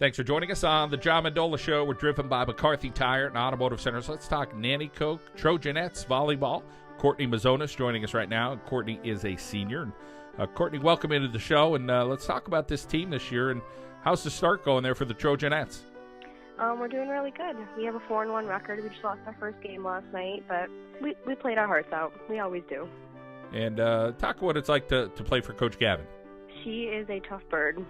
Thanks for joining us on the John Mendola Show. We're driven by McCarthy Tire and Automotive Centers. Let's talk Nanticoke Trojanettes Volleyball. Courtney Mazonis joining us right now. Courtney is a senior. Courtney, welcome into the show, and let's talk about this team this year and how's the start going there for the Trojanettes? We're doing really good. We have a 4-1 record. We just lost our first game last night, but we played our hearts out. We always do. And talk what it's like to play for Coach Gavin. She is a tough bird.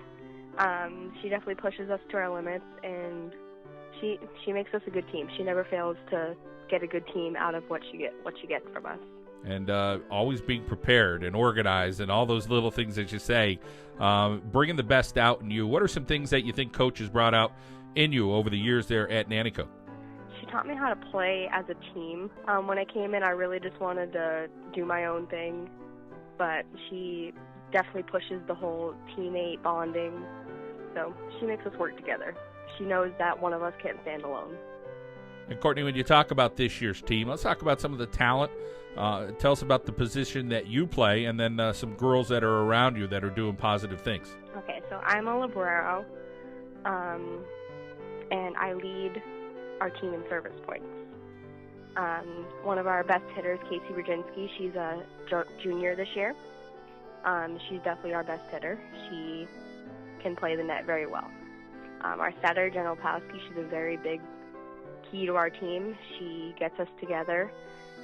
She definitely pushes us to our limits, and she makes us a good team. She never fails to get a good team out of what she gets from us. And always being prepared and organized and all those little things that you say, bringing the best out in you. What are some things that you think Coach has brought out in you over the years there at Nanticoke? She taught me how to play as a team. When I came in, I really just wanted to do my own thing, but she definitely pushes the whole teammate bonding. So she makes us work together. She knows that one of us can't stand alone. And Courtney, when you talk about this year's team, let's talk about some of the talent. Tell us about the position that you play, and then some girls that are around you that are doing positive things. Okay, so I'm a libero, and I lead our team in service points. One of our best hitters, Casey Brzezinski, she's a junior this year. She's definitely our best hitter. She can play the net very well. Our setter, Jen Opowski, she's a very big key to our team. She gets us together,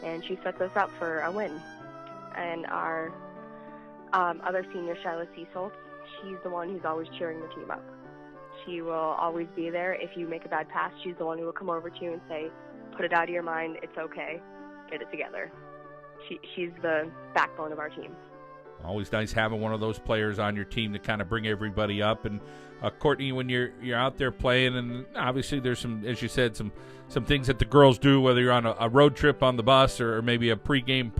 and she sets us up for a win. And our other senior, Shiloh Cecil, she's the one who's always cheering the team up. She will always be there. If you make a bad pass, she's the one who will come over to you and say, put it out of your mind, it's okay, get it together. She's the backbone of our team. Always nice having one of those players on your team to kind of bring everybody up. And Courtney, when you're out there playing, and obviously there's some, as you said, some things that the girls do, whether you're on a road trip on the bus or maybe a pregame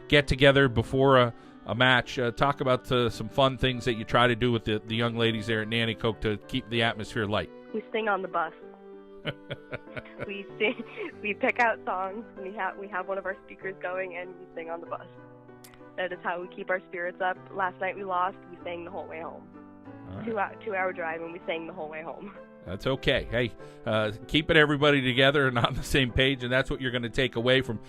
get-together before a match. Talk about some fun things that you try to do with the young ladies there at Nanticoke to keep the atmosphere light. We sing on the bus. We sing. We pick out songs. We have one of our speakers going, and we sing on the bus. That is how we keep our spirits up. Last night we lost. We sang the whole way home. Right. 2-hour drive, and we sang the whole way home. That's okay. Hey, keeping everybody together and on the same page, and that's what you're going to take away from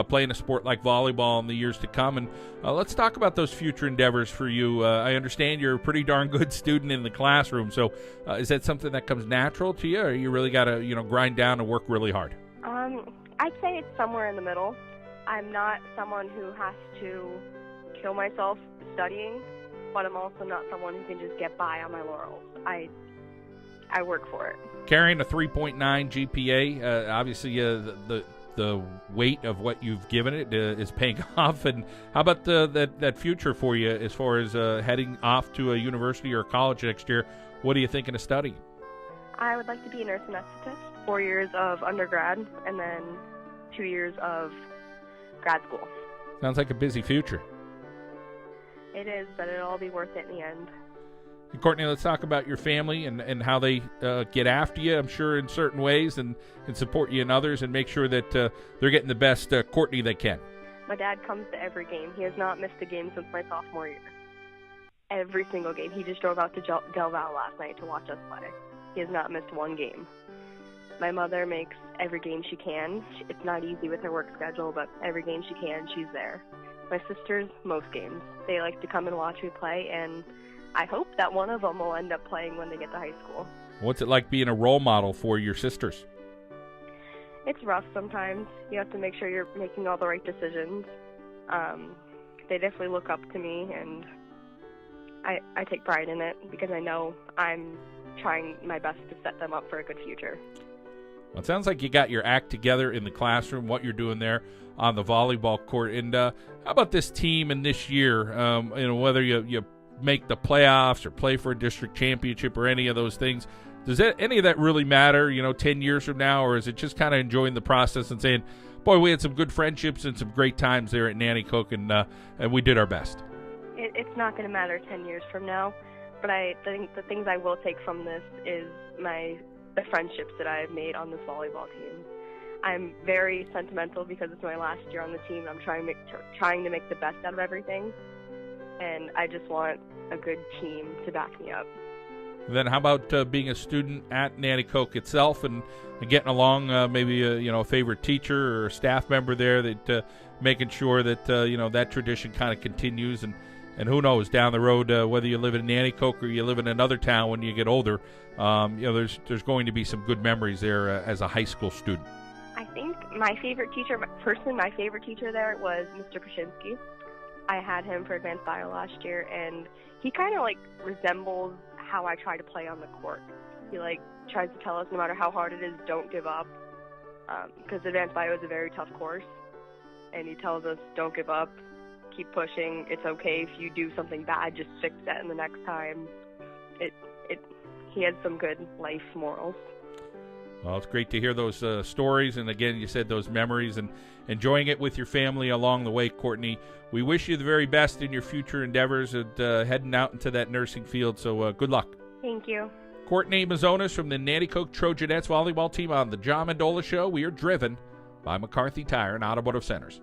playing a sport like volleyball in the years to come. And let's talk about those future endeavors for you. I understand you're a pretty darn good student in the classroom, so is that something that comes natural to you, or you really got to grind down and work really hard? I'd say it's somewhere in the middle. I'm not someone who has to kill myself studying, but I'm also not someone who can just get by on my laurels. I work for it. Carrying a 3.9 GPA, obviously the weight of what you've given it is paying off. And how about that future for you as far as heading off to a university or college next year? What are you thinking of studying? I would like to be a nurse anesthetist, 4 years of undergrad, and then 2 years of grad school. Sounds like a busy future. It is, but it'll all be worth it in the end. And Courtney, let's talk about your family and how they get after you, I'm sure, in certain ways, and support you in others, and make sure that they're getting the best Courtney they can. My dad comes to every game. He has not missed a game since my sophomore year. Every single game. He just drove out to Del Val last night to watch us play. He has not missed one game. My mother makes every game she can. It's not easy with her work schedule, but every game she can, she's there. My sisters, most games. They like to come and watch me play, and I hope that one of them will end up playing when they get to high school. What's it like being a role model for your sisters? It's rough sometimes. You have to make sure you're making all the right decisions. They definitely look up to me, and I take pride in it because I know I'm trying my best to set them up for a good future. Well, it sounds like you got your act together in the classroom, what you're doing there on the volleyball court. And how about this team and this year, whether you make the playoffs or play for a district championship or any of those things, does any of that really matter, 10 years from now, or is it just kind of enjoying the process and saying, boy, we had some good friendships and some great times there at Nanticoke, and we did our best? It's not going to matter 10 years from now, but I think the things I will take from this is the friendships that I've made on this volleyball team. I'm very sentimental because it's my last year on the team, and I'm trying to make the best out of everything, and I just want a good team to back me up. Then how about being a student at Nanticoke itself and getting along, maybe a favorite teacher or a staff member there, that making sure that that tradition kind of continues, and who knows, down the road, whether you live in Nanticoke or you live in another town when you get older, there's going to be some good memories there as a high school student. I think my favorite teacher there was Mr. Krasinski. I had him for advanced bio last year, and he kind of resembles how I try to play on the court. He tries to tell us no matter how hard it is, don't give up, because advanced bio is a very tough course, and he tells us don't give up, keep pushing. It's okay if you do something bad, just fix that in the next time. He had some good life morals. Well, it's great to hear those stories, and again, you said those memories, and enjoying it with your family along the way, Courtney. We wish you the very best in your future endeavors and heading out into that nursing field, so good luck. Thank you. Courtney Mazonis from the Nanticoke Trojanettes Volleyball Team on the John Mendola Show. We are driven by McCarthy Tire and Automotive Centers.